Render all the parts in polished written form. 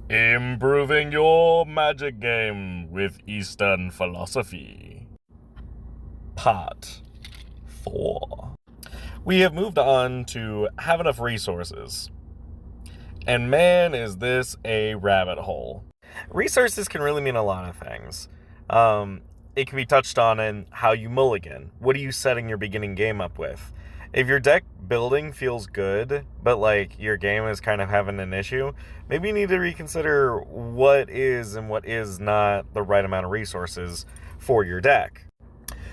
Improving your magic game with Eastern philosophy. Part 4. We have moved on to have enough resources. And man, is this a rabbit hole. Resources can really mean a lot of things. It can be touched on in how you mulligan. What are you setting your beginning game up with? If your deck building feels good, but like your game is kind of having an issue, maybe you need to reconsider what is and what is not the right amount of resources for your deck.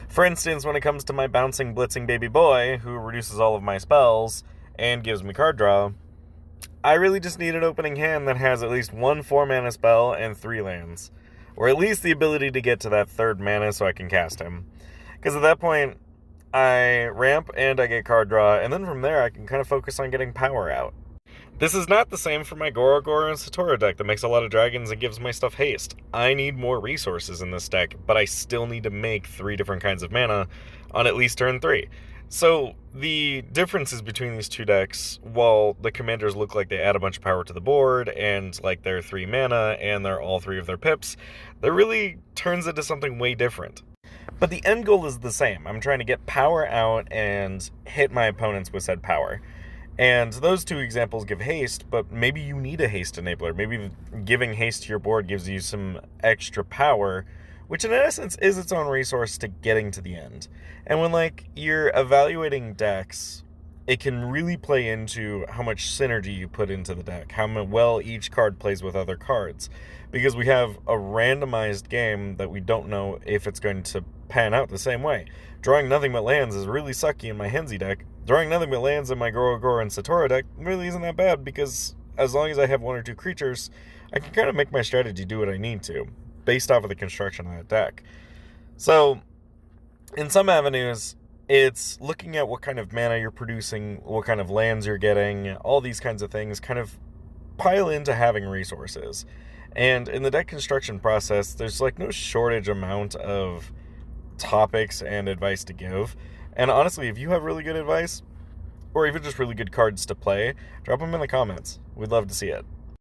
For instance, when it comes to my bouncing, blitzing baby boy, who reduces all of my spells and gives me card draw, I really just need an opening hand that has at least one 4-mana spell and 3 lands. Or at least the ability to get to that 3rd mana so I can cast him. Because at that point, I ramp and I get card draw, and then from there I can kind of focus on getting power out. This is not the same for my Gorogoro and Satora deck that makes a lot of dragons and gives my stuff haste. I need more resources in this deck, but I still need to make 3 different kinds of mana on at least turn 3. So the differences between these two decks, while the commanders look like they add a bunch of power to the board and like they're 3 mana and they're all 3 of their pips, that really turns into something way different. But the end goal is the same. I'm trying to get power out and hit my opponents with said power. And those 2 examples give haste, but maybe you need a haste enabler. Maybe giving haste to your board gives you some extra power, which in essence is its own resource to getting to the end. And when you're evaluating decks, it can really play into how much synergy you put into the deck, how well each card plays with other cards. Because we have a randomized game that we don't know if it's going to pan out the same way. Drawing nothing but lands is really sucky in my Henzi deck. Drawing nothing but lands in my Gorogoro and Satora deck really isn't that bad, because as long as I have 1 or 2 creatures, I can kind of make my strategy do what I need to, based off of the construction of that deck. So, in some avenues, it's looking at what kind of mana you're producing, what kind of lands you're getting, all these kinds of things kind of pile into having resources. And in the deck construction process, there's no shortage amount of topics and advice to give. And honestly, if you have really good advice, or even just really good cards to play, drop them in the comments. We'd love to see it.